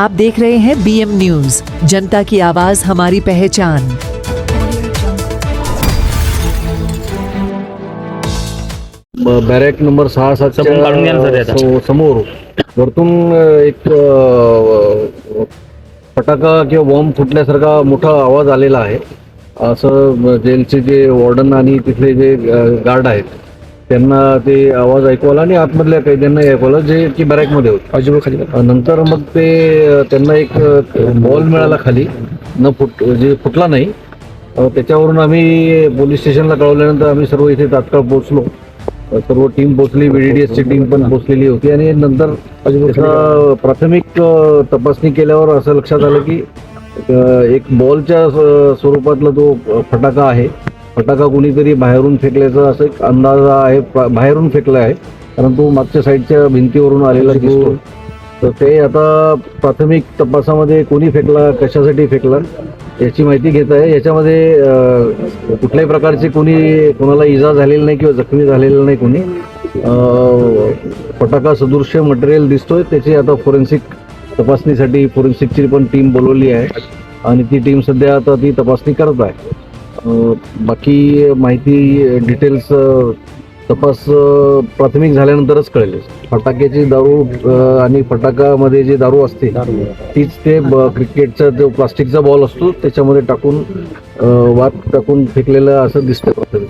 आप देख रहे हैं BM न्यूज, जनता की आवाज हमारी पहचान। बॅरेक नंबर 6-7 काढून घ्या ना सर याचा. समोर वरतून एक फटाका किंवा बॉम्ब फुटल्यासारखा मोठा आवाज आलेला आहे असं जेलचे जे वॉर्डन आणि तिथले जे गार्ड आहेत त्यांना ते आवाज ऐकू आला आणि आतमधल्या कैद्यांनाही ऐकू आला जे की बॅरेकमध्ये होते. नंतर मग ते त्यांना एक बॉल मिळाला खाली जे फुटला नाही. त्याच्यावरून आम्ही पोलीस स्टेशनला कळवल्यानंतर आम्ही सर्व इथे तात्काळ पोहोचलो. सर्व टीम पोहोचली, BDDS ची टीम पण पोहोचलेली होती आणि नंतर त्याचा प्राथमिक तपासणी केल्यावर असं लक्षात आलं की एक बॉलच्या स्वरूपातला तो फटाका आहे. फटाका कोणीतरी बाहेरून फेकल्याचा असं एक अंदाज आहे. बाहेरून फेकला आहे कारण तो मागच्या साईडच्या भिंतीवरून आलेला दिसतो. तर ते आता प्राथमिक तपासामध्ये कोणी फेकला, कशासाठी फेकला याची माहिती घेत आहे. याच्यामध्ये कुठल्याही प्रकारचे कोणाला इजा झालेली नाही किंवा जखमी झालेलं नाही कोणी. फटाका सदृश्य मटेरियल दिसतोय. त्याची आता फोरेन्सिक तपासणीसाठी फोरेन्सिकची पण टीम बोलवली आहे आणि ती टीम सध्या आता ती तपासणी करत आहे. बाकी माहिती डिटेल्स तपास प्राथमिक झाल्यानंतरच कळेल. फटाक्याची दारू आणि फटाकामध्ये जे दारू असते तीच ते क्रिकेटचा जो प्लास्टिकचा बॉल असतो त्याच्यामध्ये टाकून वात टाकून फेकलेलं असं दिसतं.